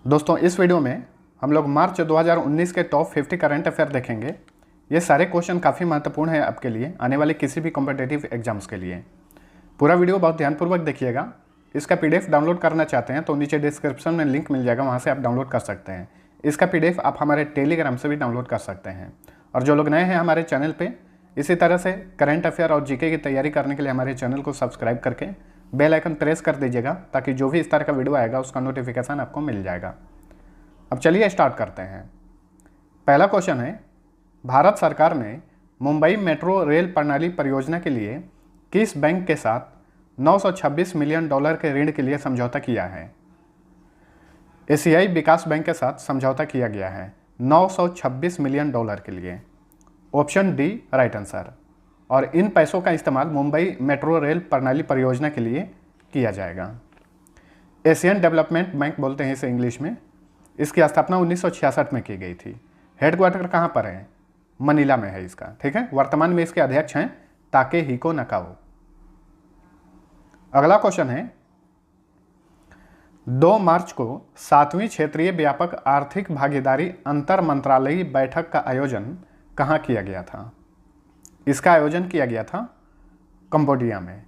दोस्तों इस वीडियो में हम लोग मार्च 2019 के टॉप 50 करंट अफेयर देखेंगे। ये सारे क्वेश्चन काफ़ी महत्वपूर्ण है आपके लिए, आने वाले किसी भी कॉम्पिटिटिव एग्जाम्स के लिए। पूरा वीडियो बहुत ध्यानपूर्वक देखिएगा। इसका पीडीएफ डाउनलोड करना चाहते हैं तो नीचे डिस्क्रिप्शन में लिंक मिल जाएगा, वहाँ से आप डाउनलोड कर सकते हैं। इसका पीडीएफ आप हमारे टेलीग्राम से भी डाउनलोड कर सकते हैं। और जो लोग नए हैं हमारे चैनल पर, इसी तरह से करंट अफेयर और जीके की तैयारी करने के लिए हमारे चैनल को सब्सक्राइब करके बेल आइकन प्रेस कर दीजिएगा, ताकि जो भी इस तरह का वीडियो आएगा उसका नोटिफिकेशन आपको मिल जाएगा। अब चलिए स्टार्ट करते हैं। पहला क्वेश्चन है, भारत सरकार ने मुंबई मेट्रो रेल प्रणाली परियोजना के लिए किस बैंक के साथ 926 मिलियन डॉलर के ऋण के लिए समझौता किया है? एशियाई विकास बैंक के साथ समझौता किया गया है 926 मिलियन डॉलर के लिए। Option D right answer. और इन पैसों का इस्तेमाल मुंबई मेट्रो रेल प्रणाली परियोजना के लिए किया जाएगा। एशियन डेवलपमेंट बैंक बोलते हैं इसे इंग्लिश में। इसकी स्थापना 1966 में की गई थी। हेडक्वार्टर कहाँ पर है? मनीला में है इसका, ठीक है। वर्तमान में इसके अध्यक्ष हैं ताकेहिको नकाओ। अगला क्वेश्चन है, 2 मार्च को 7वीं क्षेत्रीय व्यापक आर्थिक भागीदारी अंतर मंत्रालयी बैठक का आयोजन कहाँ किया गया था? इसका आयोजन किया गया था कंबोडिया में।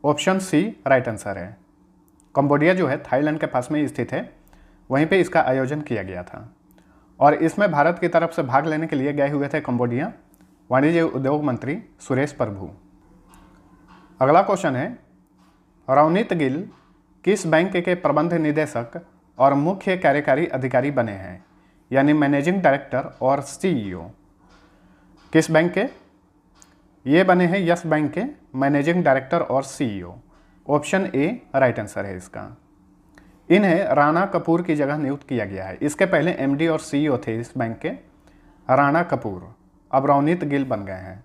ऑप्शन सी राइट आंसर है। कंबोडिया जो है थाईलैंड के पास में स्थित है, वहीं पे इसका आयोजन किया गया था। और इसमें भारत की तरफ से भाग लेने के लिए गए हुए थे कंबोडिया वाणिज्य उद्योग मंत्री सुरेश प्रभु। अगला क्वेश्चन है, रवनीत गिल किस बैंक के प्रबंध निदेशक और मुख्य कार्यकारी अधिकारी बने हैं, यानी मैनेजिंग डायरेक्टर और सीईओ? किस बैंक के? ये बने हैं यस बैंक के मैनेजिंग डायरेक्टर और CEO. Option A right answer है इसका। इन्हें राणा कपूर की जगह नियुक्त किया गया है। इसके पहले एमडी और सीईओ थे इस बैंक के राणा कपूर, अब रवनीत गिल बन गए हैं।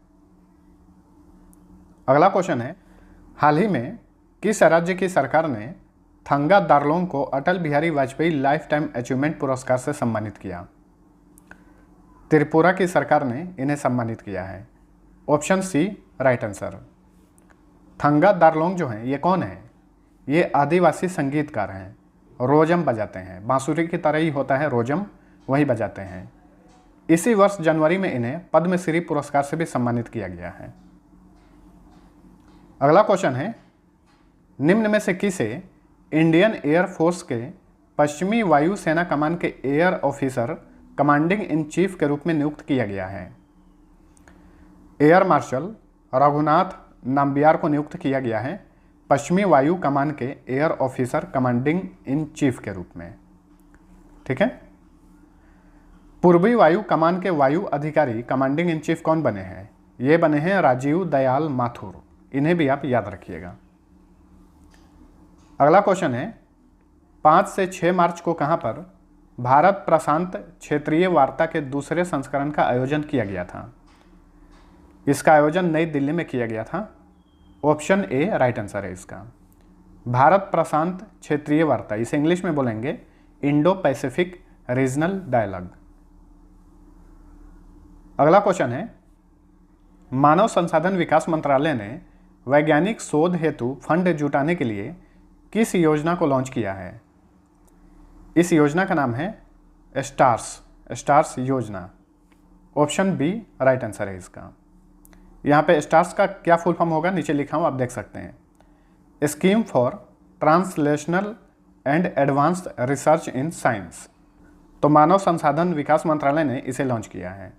अगला क्वेश्चन है, हाल ही में किस राज्य की सरकार ने थंगा दार्लोंग को Atal Bihari Vajpayee life time achievement पुरस्कार से सम्मानित किया? त्रिपुरा की सरकार ने इन्हें सम्मानित किया है। Option C right answer. Thanga Darlong जो हैं ये कौन है? ये आदिवासी संगीतकार हैं, रोजम बजाते हैं, बांसुरी की तरह ही होता है रोजम, वही बजाते हैं। इसी वर्ष जनवरी में इन्हें पद्मश्री पुरस्कार से भी सम्मानित किया गया है। अगला क्वेश्चन है, निम्न में से किसे इंडियन एयर फोर्स के पश्चिमी वायु सेना कमान के air officer commanding in chief के रूप में नियुक्त किया गया है? एयर मार्शल रघुनाथ नाम्बियार को नियुक्त किया गया है पश्चिमी वायु कमान के air officer commanding in chief के रूप में, ठीक है। पूर्वी वायु कमान के वायु अधिकारी कमांडिंग इन चीफ कौन बने हैं? ये बने हैं राजीव दयाल माथुर। इन्हें भी आप याद रखिएगा। अगला क्वेश्चन है, 5 से 6 मार्च को कहां पर भारत प्रशांत क्षेत्रीय वार्ता के दूसरे संस्करण का आयोजन किया गया था? इसका आयोजन नई दिल्ली में किया गया था। ऑप्शन ए राइट आंसर है इसका। भारत प्रशांत क्षेत्रीय वार्ता, इसे इंग्लिश में बोलेंगे इंडो पैसिफिक रीजनल डायलॉग। अगला क्वेश्चन है, मानव संसाधन विकास मंत्रालय ने वैज्ञानिक शोध हेतु फंड जुटाने के लिए किस योजना को लॉन्च किया है? इस योजना का नाम है स्टार्स योजना। ऑप्शन बी राइट आंसर है इसका। यहाँ पे स्टार्स का क्या फुल फॉर्म होगा नीचे लिखा हूँ, आप देख सकते हैं। Scheme for translational and advanced research in science. तो मानव संसाधन विकास मंत्रालय ने इसे लॉन्च किया है।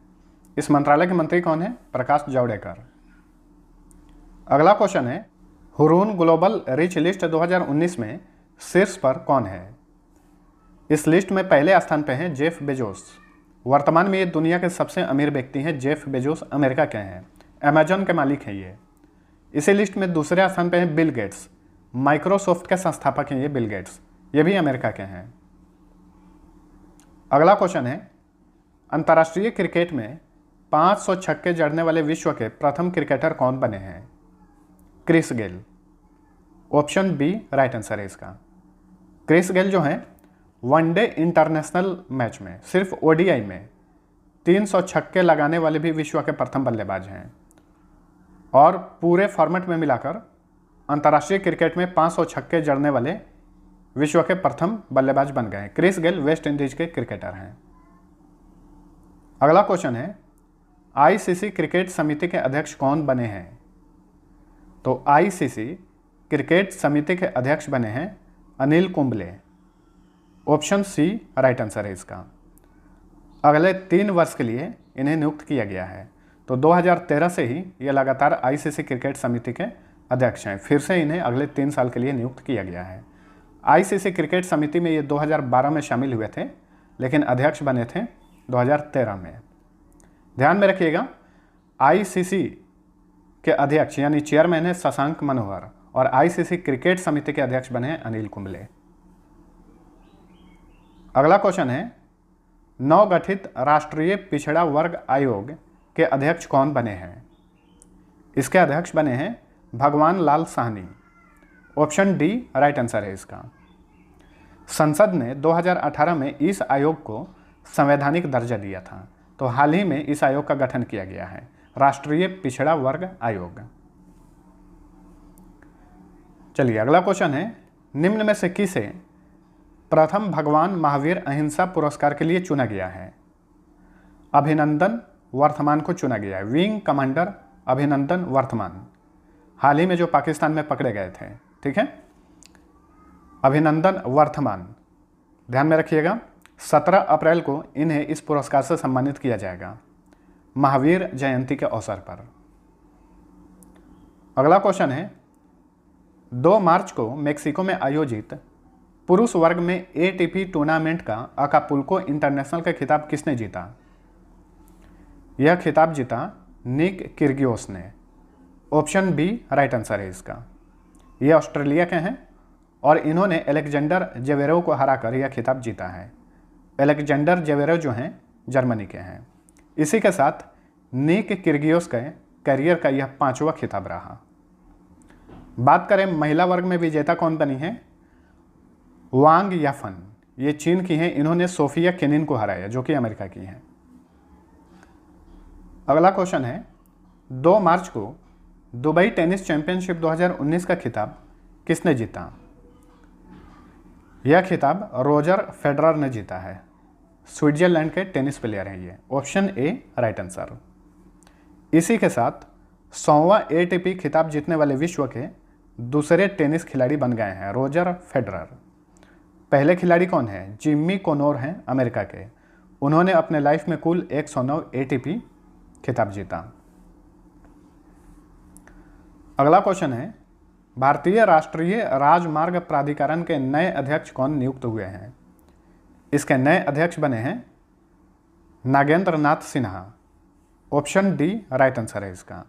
इस मंत्रालय के मंत्री कौन है? प्रकाश जावड़ेकर। अगला क्वेश्चन है, हुरून ग्लोबल रिच लिस्ट 2019 में शीर्ष पर कौन है? इस लिस्ट में पहले स्थान पे हैं जेफ बेजोस। वर्तमान में ये दुनिया के सबसे अमीर व्यक्ति हैं। जेफ बेजोस अमेरिका के हैं, अमेजन के मालिक हैं ये। इसी लिस्ट में दूसरे स्थान पे हैं बिल गेट्स। माइक्रोसॉफ्ट के संस्थापक हैं ये बिल गेट्स, ये भी अमेरिका के हैं। अगला क्वेश्चन है, अंतर्राष्ट्रीय क्रिकेट में 500 छक्के जड़ने वाले विश्व के प्रथम क्रिकेटर कौन बने हैं? Chris Gayle. Option B right answer है इसका। क्रिस गेल जो हैं वनडे इंटरनेशनल मैच में, सिर्फ ओडीआई में 300 छक्के लगाने वाले भी विश्व के प्रथम बल्लेबाज हैं। और पूरे फॉर्मेट में मिलाकर अंतर्राष्ट्रीय क्रिकेट में 500 छक्के जड़ने वाले विश्व के प्रथम बल्लेबाज बन गए। क्रिस गेल वेस्ट इंडीज के क्रिकेटर हैं। अगला क्वेश्चन है, आईसीसी क्रिकेट समिति के अध्यक्ष कौन बने हैं? तो आईसीसी क्रिकेट समिति के अध्यक्ष बने हैं Anil Kumble. Option C right answer है इसका। अगले 3 वर्ष के लिए इन्हें नियुक्त किया गया है। तो 2013 से ही ये लगातार आईसीसी क्रिकेट समिति के अध्यक्ष हैं। फिर से इन्हें अगले 3 साल के लिए नियुक्त किया गया है। आईसीसी क्रिकेट समिति में ये 2012 में शामिल हुए थे, लेकिन अध्यक्ष बने थे 2013 में। ध्यान में रखिएगा, आईसीसी के अध्यक्ष यानी चेयरमैन है शशांक मनोहर और आईसीसी क्रिकेट समिति के अध्यक्ष बने हैं अनिल कुंबले। अगला क्वेश्चन है, नवगठित राष्ट्रीय पिछड़ा वर्ग आयोग के अध्यक्ष कौन बने हैं? इसके अध्यक्ष बने हैं Bhagwan Lal Sahni. Option D right answer है इसका। संसद ने 2018 में इस आयोग को संवैधानिक दर्जा दिया था, तो हाल ही में इस आयोग का गठन किया गया है, राष्ट्रीय पिछड़ा वर्ग आयोग। चलिए अगला क्वेश्चन है, निम्न में से किसे प्रथम भगवान महावीर अहिंसा पुरस्कार के लिए चुना गया है? अभिनंदन वर्धमान को चुना गया है, विंग कमांडर अभिनंदन वर्धमान, हाल ही में जो पाकिस्तान में पकड़े गए थे। ठीक है, अभिनंदन वर्धमान। ध्यान में रखिएगा, 17 अप्रैल को इन्हें इस पुरस्कार से सम्मानित किया जाएगा महावीर जयंती के अवसर पर। अगला क्वेश्चन है, 2 मार्च को मेक्सिको में आयोजित पुरुष वर्ग में एटीपी टूर्नामेंट का अकापुल्को इंटरनेशनल का खिताब किसने जीता? यह खिताब जीता निक किर्गियोस ने। ऑप्शन बी राइट आंसर है इसका। ये ऑस्ट्रेलिया के हैं और इन्होंने एलेक्जेंडर जेवेरेव को हराकर यह खिताब जीता है। एलेक्जेंडर जेवेरेव जो हैं जर्मनी के हैं। इसी के साथ निक किर्गियोस के करियर का यह 5वां खिताब रहा। बात करें महिला वर्ग में विजेता कौन बनी है? वांग याफन, ये चीन की हैं, इन्होंने सोफिया केनिन को हराया जो कि अमेरिका की हैं। अगला क्वेश्चन है, 2 मार्च को दुबई टेनिस चैंपियनशिप 2019 का खिताब किसने जीता? यह खिताब रोजर फेडरर ने जीता है। स्विट्जरलैंड के टेनिस प्लेयर हैं ये। Option A right answer. इसी के साथ 100वां एटीपी खिताब जीतने वाले विश्व के दूसरे टेनिस खिलाड़ी बन गए हैं रोजर फेडरर। पहले खिलाड़ी कौन है? जिम्मी कोनोर हैं अमेरिका के। उन्होंने अपने लाइफ में कुल 109 एटीपी खिताब जीता। अगला क्वेश्चन है, भारतीय राष्ट्रीय राजमार्ग प्राधिकरण के नए अध्यक्ष कौन नियुक्त हुए हैं? इसके नए अध्यक्ष बने हैं Nagendra Nath Sinha. Option D right answer है इसका।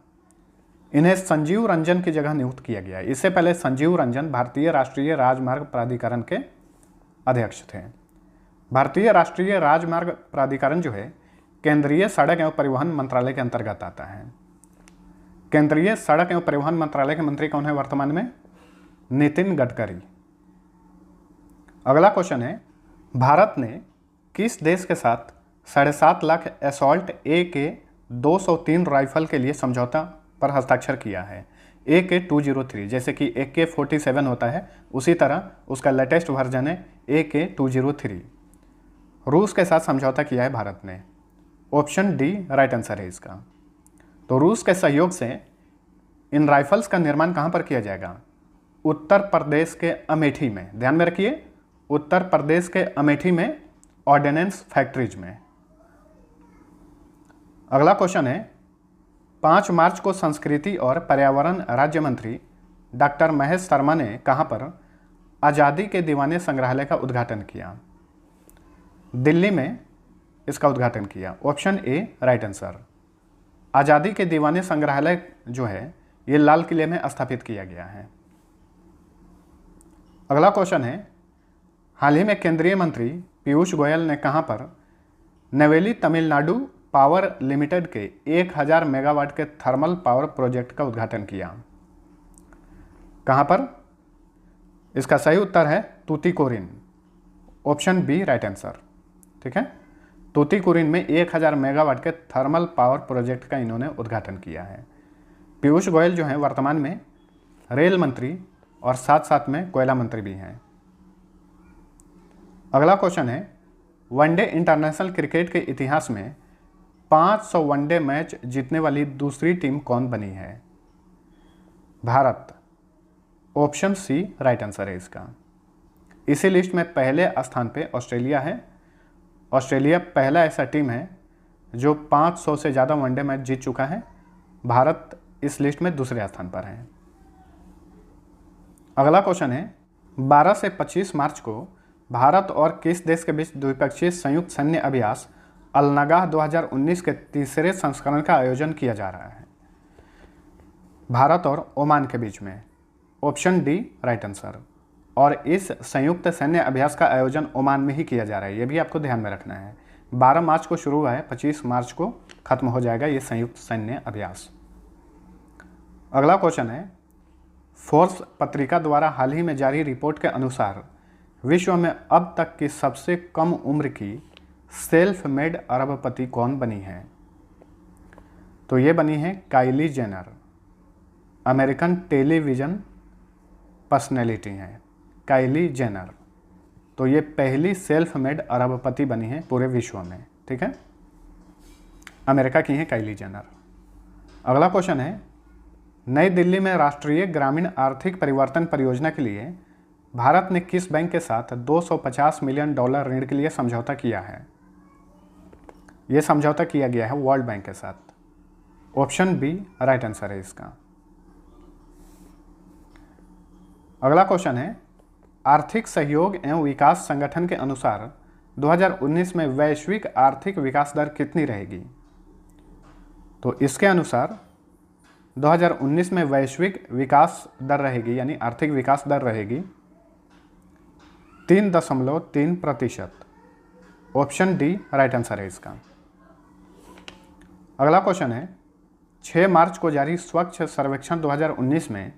इन्हें संजीव रंजन की जगह नियुक्त किया गया। इससे पहले संजीव रंजन भारतीय राष्ट्रीय राजमार्ग प्राधिकरण के अध्यक्ष थे। भारतीय राष्ट्रीय राजमार्ग प्राधिकरण जो है केंद्रीय सड़क एवं परिवहन मंत्रालय के अंतर्गत आता है। केंद्रीय सड़क एवं परिवहन मंत्रालय के मंत्री कौन है वर्तमान में? नितिन गडकरी। अगला क्वेश्चन है, भारत ने किस देश के साथ 7.5 लाख असॉल्ट AK-203 राइफल के लिए समझौता पर हस्ताक्षर किया है? AK-203 जैसे कि AK-47 होता है, उसी तरह उसका लेटेस्ट वर्जन है AK-203। रूस के साथ समझौता किया है भारत ने। ऑप्शन डी राइट आंसर है इसका। तो रूस के सहयोग से इन राइफल्स का निर्माण कहाँ पर किया जाएगा? उत्तर प्रदेश के अमेठी में। ध्यान में रखिए, उत्तर प्रदेश के अमेठी में ऑर्डिनेंस फैक्ट्रीज में। अगला क्वेश्चन है, 5 मार्च को संस्कृति और पर्यावरण राज्य मंत्री डॉक्टर महेश शर्मा ने कहाँ पर आज़ादी के दीवाने संग्रहालय का उद्घाटन किया? दिल्ली में इसका उद्घाटन किया। Option A right answer. आज़ादी के दीवाने संग्रहालय जो है ये लाल किले में स्थापित किया गया है। अगला क्वेश्चन है, हाल ही में केंद्रीय मंत्री पीयूष गोयल ने कहां पर नवेली तमिलनाडु पावर लिमिटेड के 1000 मेगावाट के थर्मल पावर प्रोजेक्ट का उद्घाटन किया? कहां पर? इसका सही उत्तर है Tuticorin. Option B right answer. ठीक है, तूतीकोरिन में 1000 मेगावाट के थर्मल पावर प्रोजेक्ट का इन्होंने उद्घाटन किया है। पीयूष गोयल जो हैं वर्तमान में रेल मंत्री और साथ साथ में कोयला मंत्री भी हैं। अगला क्वेश्चन है, वनडे इंटरनेशनल क्रिकेट के इतिहास में 500 वनडे मैच जीतने वाली दूसरी टीम कौन बनी है? Bharat. Option C right answer है इसका। इसी लिस्ट में पहले स्थान पे ऑस्ट्रेलिया है। ऑस्ट्रेलिया पहला ऐसा टीम है जो 500 से ज़्यादा वनडे मैच जीत चुका है। भारत इस लिस्ट में दूसरे स्थान पर है। अगला क्वेश्चन है, 12 से 25 मार्च को भारत और किस देश के बीच द्विपक्षीय संयुक्त सैन्य अभ्यास अलनगाह 2019 के तीसरे संस्करण का आयोजन किया जा रहा है? भारत और ओमान के बीच में। Option D right answer. और इस संयुक्त सैन्य अभ्यास का आयोजन ओमान में ही किया जा रहा है, ये भी आपको ध्यान में रखना है। 12 मार्च को शुरू हुआ है, 25 मार्च को खत्म हो जाएगा ये संयुक्त सैन्य अभ्यास। अगला क्वेश्चन है, फोर्ब्स पत्रिका द्वारा हाल ही में जारी रिपोर्ट के अनुसार विश्व में अब तक की सबसे कम उम्र की सेल्फ मेड अरबपति कौन बनी है? तो ये बनी है Kylie Jenner. American television personality हैं काइली जेनर। तो ये पहली सेल्फ मेड अरबपति बनी है पूरे विश्व में, ठीक है। अमेरिका की हैं काइली जेनर। अगला क्वेश्चन है, नई दिल्ली में राष्ट्रीय ग्रामीण आर्थिक परिवर्तन परियोजना के लिए भारत ने किस बैंक के साथ $250 मिलियन ऋण के लिए समझौता किया है? यह समझौता किया गया है वर्ल्ड बैंक के साथ। ऑप्शन बी राइट आंसर है इसका। अगला क्वेश्चन है, आर्थिक सहयोग एवं विकास संगठन के अनुसार 2019 में वैश्विक आर्थिक विकास दर कितनी रहेगी? तो इसके अनुसार 2019 में वैश्विक विकास दर रहेगी, यानी आर्थिक विकास दर रहेगी 3.3%। ऑप्शन डी राइट आंसर है इसका। अगला क्वेश्चन है, 6 मार्च को जारी स्वच्छ सर्वेक्षण 2019 में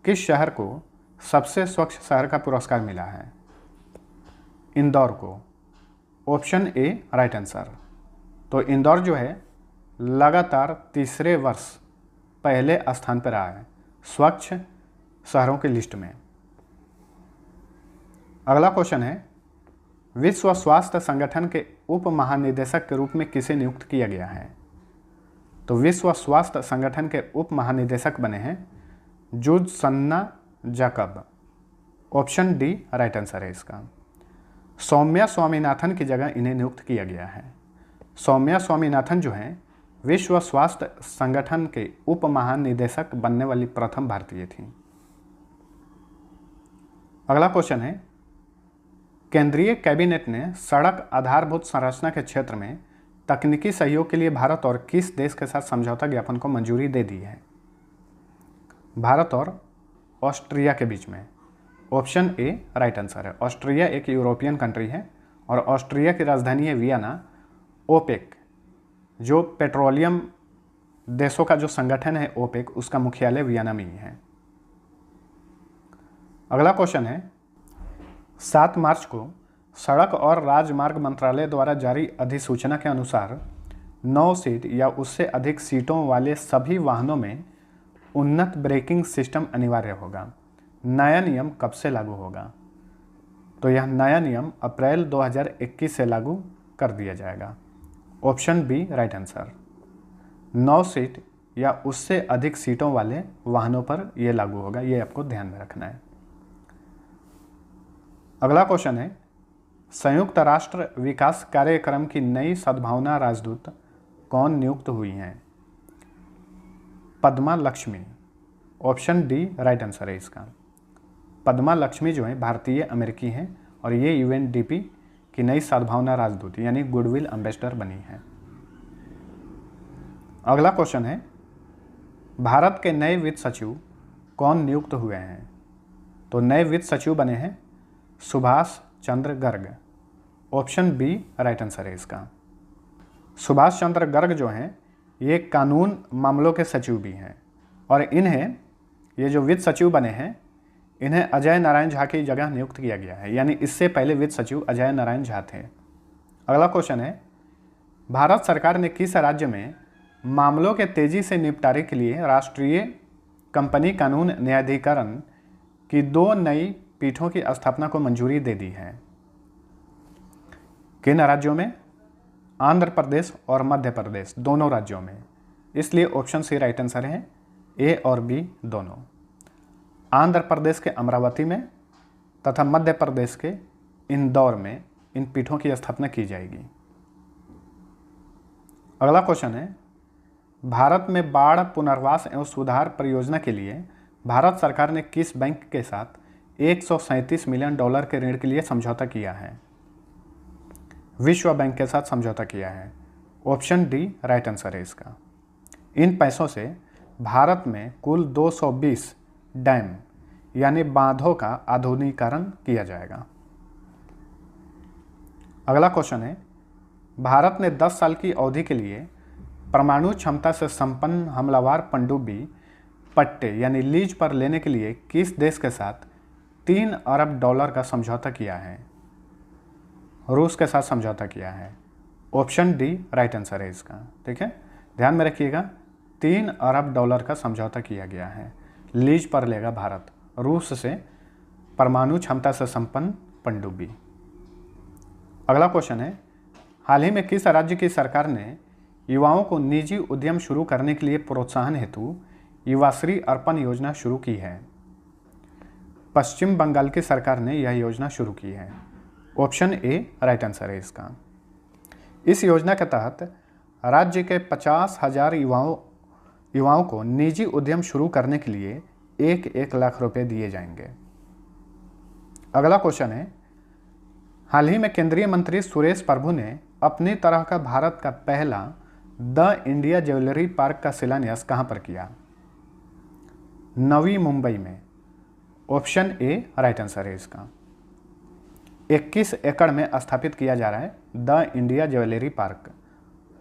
किस शहर को सबसे स्वच्छ शहर का पुरस्कार मिला है? इंदौर को। Option A right answer. तो इंदौर जो है लगातार तीसरे वर्ष पहले स्थान पर रहा है स्वच्छ शहरों की लिस्ट में। अगला क्वेश्चन है, विश्व स्वास्थ्य संगठन के उप महानिदेशक के रूप में किसे नियुक्त किया गया है? तो विश्व स्वास्थ्य संगठन के उप महानिदेशक बने हैं जुडसन्ना Jacob. Option D right answer है इसका। सौम्या स्वामीनाथन की जगह इन्हें नियुक्त किया गया है। सौम्या स्वामीनाथन जो हैं विश्व स्वास्थ्य संगठन के उप महानिदेशक बनने वाली प्रथम भारतीय थी। अगला क्वेश्चन है, केंद्रीय कैबिनेट ने सड़क आधारभूत संरचना के क्षेत्र में तकनीकी सहयोग के लिए भारत और किस देश के साथ समझौता ज्ञापन को मंजूरी दे दी है? भारत और ऑस्ट्रिया के बीच में। ऑप्शन ए राइट आंसर है। ऑस्ट्रिया एक यूरोपियन कंट्री है और ऑस्ट्रिया की राजधानी है वियना। ओपेक जो पेट्रोलियम देशों का जो संगठन है ओपेक, उसका मुख्यालय वियना में ही है। अगला क्वेश्चन है, 7 मार्च को सड़क और राजमार्ग मंत्रालय द्वारा जारी अधिसूचना के अनुसार 9 सीट या उससे अधिक सीटों वाले सभी वाहनों में उन्नत ब्रेकिंग सिस्टम अनिवार्य होगा। नया नियम कब से लागू होगा? तो यह नया नियम अप्रैल 2021 से लागू कर दिया जाएगा। Option B right answer. 9 seat या उससे अधिक सीटों वाले वाहनों पर यह लागू होगा, ये आपको ध्यान में रखना है। अगला क्वेश्चन है, संयुक्त राष्ट्र विकास कार्यक्रम की नई सद्भावना राजदूत कौन नियुक्त हुई हैं? Padma Lakshmi. Option D right answer है इसका। पद्मा लक्ष्मी जो है भारतीय अमेरिकी हैं और ये यूएनडीपी की नई सद्भावना राजदूत यानी गुडविल एम्बेसडर बनी है। अगला क्वेश्चन है, भारत के नए वित्त सचिव कौन नियुक्त हुए हैं? तो नए वित्त सचिव बने हैं Subhash Chandra Garg. Option B right answer है इसका। सुभाष चंद्र गर्ग जो हैं ये कानून मामलों के सचिव भी हैं और इन्हें ये जो वित्त सचिव बने हैं इन्हें अजय नारायण झा की जगह नियुक्त किया गया है, यानी इससे पहले वित्त सचिव अजय नारायण झा थे। अगला क्वेश्चन है, भारत सरकार ने किस राज्य में मामलों के तेजी से निपटारे के लिए राष्ट्रीय कंपनी कानून न्यायाधिकरण की 2 नई पीठों की स्थापना को मंजूरी दे दी है? किन राज्यों में? आंध्र प्रदेश और मध्य प्रदेश, दोनों राज्यों में। इसलिए ऑप्शन सी राइट आंसर है, ए और बी दोनों। आंध्र प्रदेश के अमरावती में तथा मध्य प्रदेश के इंदौर में इन पीठों की स्थापना की जाएगी। अगला क्वेश्चन है, भारत में बाढ़ पुनर्वास एवं सुधार परियोजना के लिए भारत सरकार ने किस बैंक के साथ 137 मिलियन डॉलर के ऋण के लिए समझौता किया है? विश्व बैंक के साथ समझौता किया है। ऑप्शन डी राइट आंसर है इसका। इन पैसों से भारत में कुल 220 डैम यानी बांधों का आधुनिकीकरण किया जाएगा। अगला क्वेश्चन है, भारत ने 10 साल की अवधि के लिए परमाणु क्षमता से संपन्न हमलावर पनडुब्बी पट्टे यानी लीज पर लेने के लिए किस देश के साथ 3 अरब डॉलर का समझौता किया है? रूस के साथ समझौता किया है। ऑप्शन डी राइट आंसर है इसका। ठीक है, ध्यान में रखिएगा, 3 अरब डॉलर का समझौता किया गया है। लीज पर लेगा भारत रूस से परमाणु क्षमता से संपन्न पनडुब्बी। अगला क्वेश्चन है, हाल ही में किस राज्य की सरकार ने युवाओं को निजी उद्यम शुरू करने के लिए प्रोत्साहन हेतु युवाश्री अर्पण योजना शुरू की है? पश्चिम बंगाल की सरकार ने यह योजना शुरू की है। ऑप्शन ए राइट आंसर है इसका। इस योजना के तहत राज्य के 50,000 युवाओं को निजी उद्यम शुरू करने के लिए 1 लाख रुपए दिए जाएंगे। अगला क्वेश्चन है, हाल ही में केंद्रीय मंत्री सुरेश प्रभु ने अपनी तरह का भारत का पहला द इंडिया ज्वेलरी पार्क का शिलान्यास कहां पर किया? नवी मुंबई में। ऑप्शन ए राइट आंसर है इसका। 21 एकड़ में स्थापित किया जा रहा है द इंडिया ज्वेलरी पार्क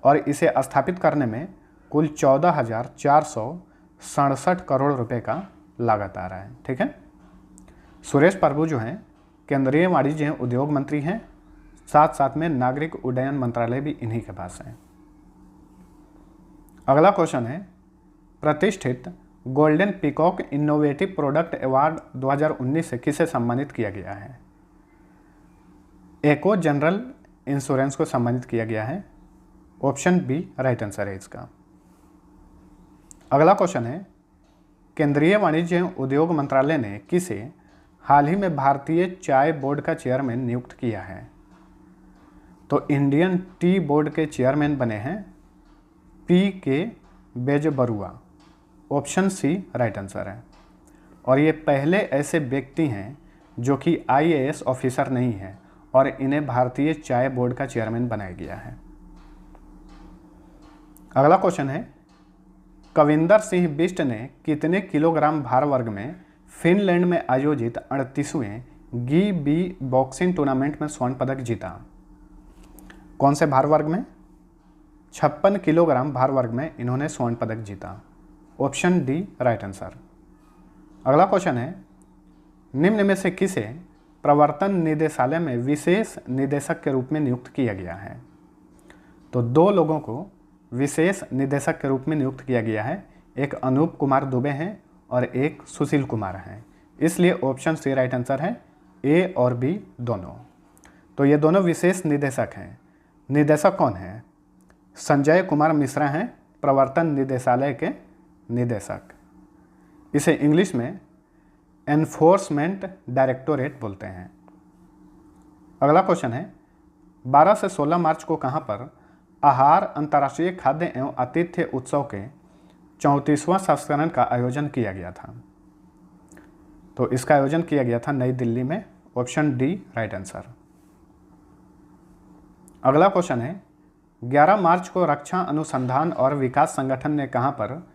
और इसे स्थापित करने में कुल 14,467 करोड़ रुपए का लागत आ रहा है। ठीक है, सुरेश प्रभु जो हैं केंद्रीय वाणिज्य एवं उद्योग मंत्री हैं, साथ साथ में नागरिक उड्डयन मंत्रालय भी इन्हीं के पास है। अगला क्वेश्चन है, प्रतिष्ठित golden peacock innovative product award 2019 से किसे सम्मानित किया गया है? एको जनरल इंश्योरेंस को सम्मानित किया गया है। ऑप्शन बी राइट आंसर है इसका। अगला क्वेश्चन है, केंद्रीय वाणिज्य एवं उद्योग मंत्रालय ने किसे हाल ही में भारतीय चाय बोर्ड का चेयरमैन नियुक्त किया है? तो इंडियन टी बोर्ड के चेयरमैन बने हैं P K. Bezbaruah. Option C right answer है। और ये पहले ऐसे व्यक्ति हैं जो कि IAS ऑफिसर नहीं हैं और इन्हें भारतीय चाय बोर्ड का चेयरमैन बनाया गया है। अगला क्वेश्चन है, कविंदर सिंह बिष्ट ने कितने किलोग्राम भार वर्ग में फिनलैंड में आयोजित 38वें गी बी बॉक्सिंग टूर्नामेंट में स्वर्ण पदक जीता? कौन से भार वर्ग में? 56 किलोग्राम भार वर्ग में इन्होंने स्वर्ण पदक जीता। Option D right answer. अगला क्वेश्चन है, निम्न में से किसे प्रवर्तन निदेशालय में विशेष निदेशक के रूप में नियुक्त किया गया है? तो 2 लोगों को विशेष निदेशक के रूप में नियुक्त किया गया है। एक अनूप कुमार दुबे हैं और एक सुशील कुमार हैं। इसलिए ऑप्शन सी राइट आंसर है, ए और बी दोनों। तो ये दोनों विशेष निदेशक हैं। निदेशक कौन है? संजय कुमार मिश्रा हैं प्रवर्तन निदेशालय के निदेशक। इसे इंग्लिश में एनफोर्समेंट डायरेक्टोरेट बोलते हैं। अगला क्वेश्चन है, 12 से 16 मार्च को कहां पर आहार अंतर्राष्ट्रीय खाद्य एवं आतिथ्य उत्सव के 34वां संस्करण का आयोजन किया गया था? तो इसका आयोजन किया गया था नई दिल्ली में। Option D right answer. अगला क्वेश्चन है, 11 मार्च को रक्षा अनुसंधान और विकास संगठन ने कहां पर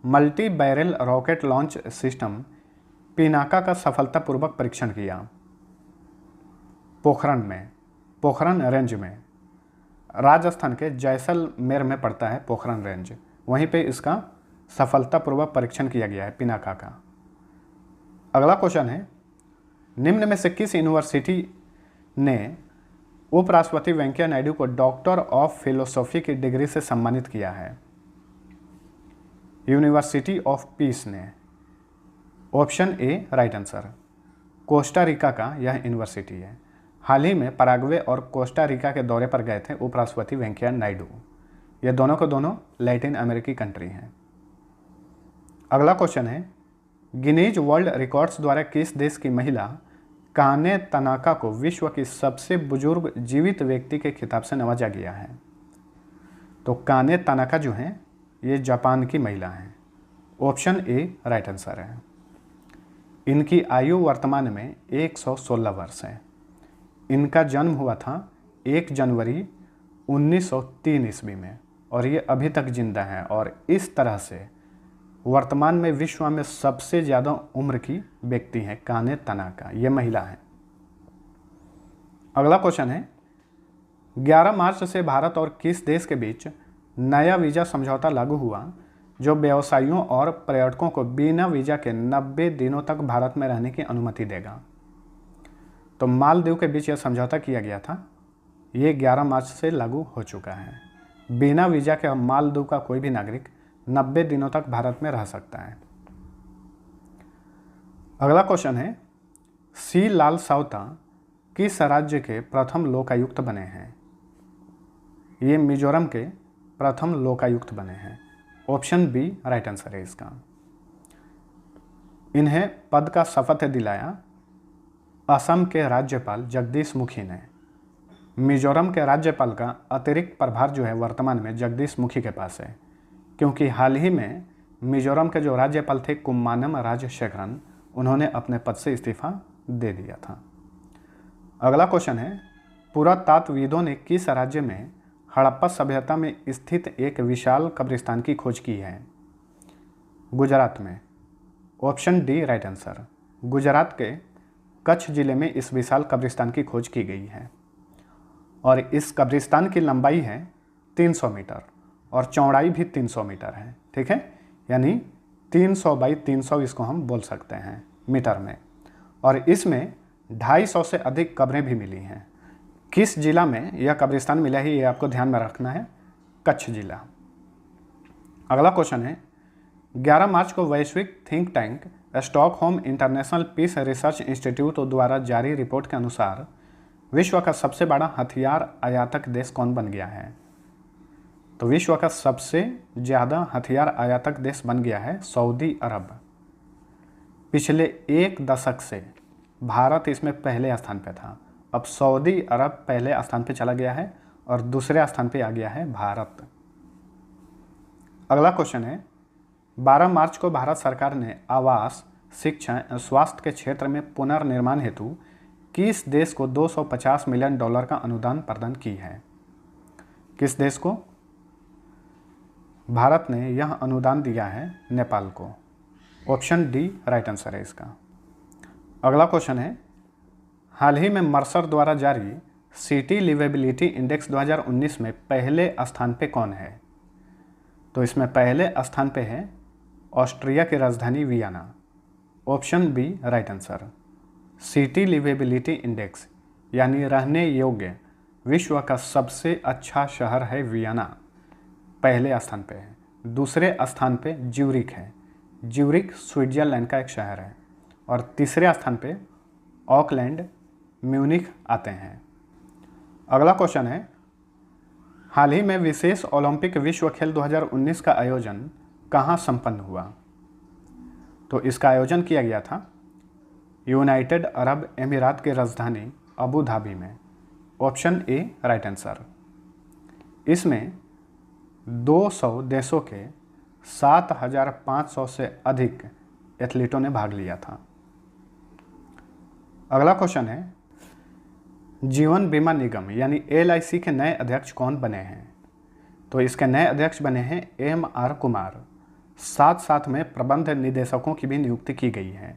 multi barrel rocket launch system Pinaka का सफलतापूर्वक परीक्षण किया? पोखरण में, पोखरण रेंज में। राजस्थान के जैसलमेर में पड़ता है पोखरण रेंज, वहीं पे इसका सफलतापूर्वक परीक्षण किया गया है पिनाका का। अगला क्वेश्चन है, निम्न में से किस यूनिवर्सिटी ने उपराष्ट्रपति वेंकैया नायडू को डॉक्टर ऑफ फिलोसॉफी की डिग्री से सम्मानित किया है? यूनिवर्सिटी ऑफ पीस ने। Option A right answer. Costa Rica का यह यूनिवर्सिटी है। हाल ही में पराग्वे और कोस्टा रिका के दौरे पर गए थे उपराष्ट्रपति वेंकैया नायडू। ये दोनों को दोनों लैटिन अमेरिकी कंट्री हैं। अगला क्वेश्चन है, गिनीज वर्ल्ड रिकॉर्ड्स द्वारा किस देश की महिला काने तनाका को विश्व की सबसे बुजुर्ग जीवित व्यक्ति के खिताब से नवाजा गया है? तो काने तनाका जो हैं ये जापान की महिला हैं। ऑप्शन ए राइट आंसर है। इनकी आयु वर्तमान में 116 वर्ष है। इनका जन्म हुआ था 1 जनवरी 1903 ईस्वी में और ये अभी तक जिंदा हैं और इस तरह से वर्तमान में विश्व में सबसे ज़्यादा उम्र की व्यक्ति हैं काने तनाका, ये महिला हैं। अगला क्वेश्चन है, 11 मार्च से भारत और किस देश के बीच नया वीज़ा समझौता लागू हुआ जो व्यवसायियों और पर्यटकों को बिना वीज़ा के 90 दिनों तक भारत में रहने की अनुमति देगा? तो मालदीव के बीच यह समझौता किया गया था। ये 11 मार्च से लागू हो चुका है। बिना वीज़ा के मालदीव का कोई भी नागरिक 90 दिनों तक भारत में रह सकता है। अगला क्वेश्चन है, सी लाल सावता किस राज्य के प्रथम लोकायुक्त बने हैं? ये मिजोरम के प्रथम लोकायुक्त बने हैं। ऑप्शन बी राइट आंसर है इसका। इन्हें पद का शपथ दिलाया असम के राज्यपाल जगदीश मुखी ने। मिजोरम के राज्यपाल का अतिरिक्त प्रभार जो है वर्तमान में जगदीश मुखी के पास है, क्योंकि हाल ही में मिजोरम के जो राज्यपाल थे कुम्मानम राजशेखरन, उन्होंने अपने पद से इस्तीफा दे दिया था। अगला क्वेश्चन है, पुरातत्वविदों ने किस राज्य में हड़प्पा सभ्यता में स्थित एक विशाल कब्रिस्तान की खोज की है? गुजरात में। Option D right answer. Gujarat के कच्छ जिले में इस विशाल कब्रिस्तान की खोज की गई है और इस कब्रिस्तान की लंबाई है 300 मीटर और चौड़ाई भी 300 मीटर है। ठीक है, यानी 300 बाई 300 इसको हम बोल सकते हैं मीटर में। और इसमें 250 से अधिक कब्रें भी मिली हैं। किस जिला में यह कब्रिस्तान मिला है ये आपको ध्यान में रखना है, कच्छ जिला। अगला क्वेश्चन है, 11 मार्च को वैश्विक think tank Stockholm International Peace Research Institute द्वारा जारी रिपोर्ट के अनुसार विश्व का सबसे बड़ा हथियार आयातक देश कौन बन गया है? तो विश्व का सबसे ज़्यादा हथियार आयातक देश बन गया है सऊदी अरब। पिछले 1 दशक से भारत इसमें पहले स्थान पे था, अब सऊदी अरब पहले स्थान पे चला गया है और दूसरे स्थान पे आ गया है भारत। अगला क्वेश्चन है, 12 मार्च को भारत सरकार ने आवास, शिक्षा, स्वास्थ्य के क्षेत्र में पुनर्निर्माण हेतु किस देश को $250 मिलियन का अनुदान प्रदान की है? किस देश को? भारत ने यह अनुदान दिया है नेपाल को। ऑप्शन डी राइट आंसर है इसका। अगला क्वेश्चन है, हाल ही में मर्सर द्वारा जारी सिटी लिवेबिलिटी इंडेक्स 2019 में पहले स्थान पे कौन है? तो इसमें पहले स्थान पे है ऑस्ट्रिया की राजधानी Vienna. Option B right answer. City liveability index यानी रहने योग्य विश्व का सबसे अच्छा शहर है वियना, पहले स्थान पे है। दूसरे स्थान पे ज्यूरिख है। ज्यूरिख स्विट्जरलैंड का एक शहर है और तीसरे स्थान पे ऑकलैंड, म्यूनिख आते हैं। अगला क्वेश्चन है, हाल ही में विशेष ओलंपिक विश्व खेल 2019 का आयोजन कहाँ संपन्न हुआ? तो इसका आयोजन किया गया था यूनाइटेड अरब अमीरात की राजधानी अबू धाबी में। Option A right answer. इसमें 200 देशों के 7,500 से अधिक एथलीटों ने भाग लिया था। अगला क्वेश्चन है, जीवन बीमा निगम यानी LIC के नए अध्यक्ष कौन बने हैं? तो इसके नए अध्यक्ष बने हैं MR कुमार। साथ साथ में प्रबंध निदेशकों की भी नियुक्ति की गई है।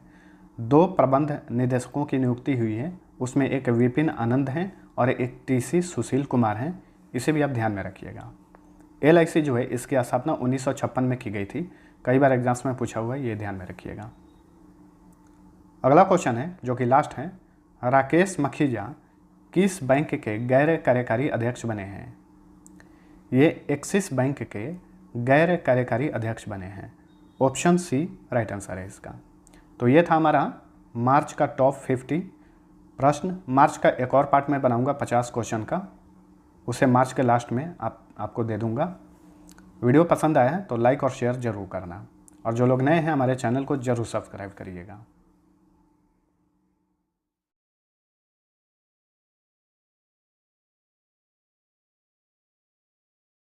2 प्रबंध निदेशकों की नियुक्ति हुई है, उसमें एक विपिन आनंद हैं और एक TC सुशील कुमार हैं। इसे भी आप ध्यान में रखिएगा। LIC जो है इसकी स्थापना 1956 में की गई थी। कई बार एग्जाम्स में पूछा हुआ है, ये ध्यान में रखिएगा। अगला क्वेश्चन है जो कि लास्ट है, राकेश मखीजा किस बैंक के गैर कार्यकारी अध्यक्ष बने हैं? ये एक्सिस बैंक के गैर कार्यकारी अध्यक्ष बने हैं। ऑप्शन सी राइट आंसर है इसका। तो ये था हमारा मार्च का टॉप 50 प्रश्न। मार्च का एक और पार्ट मैं बनाऊंगा 50 क्वेश्चन का, उसे मार्च के लास्ट में आपको दे दूंगा। वीडियो पसंद आया है तो लाइक और शेयर ज़रूर करना, और जो लोग नए हैं हमारे चैनल को ज़रूर सब्सक्राइब करिएगा।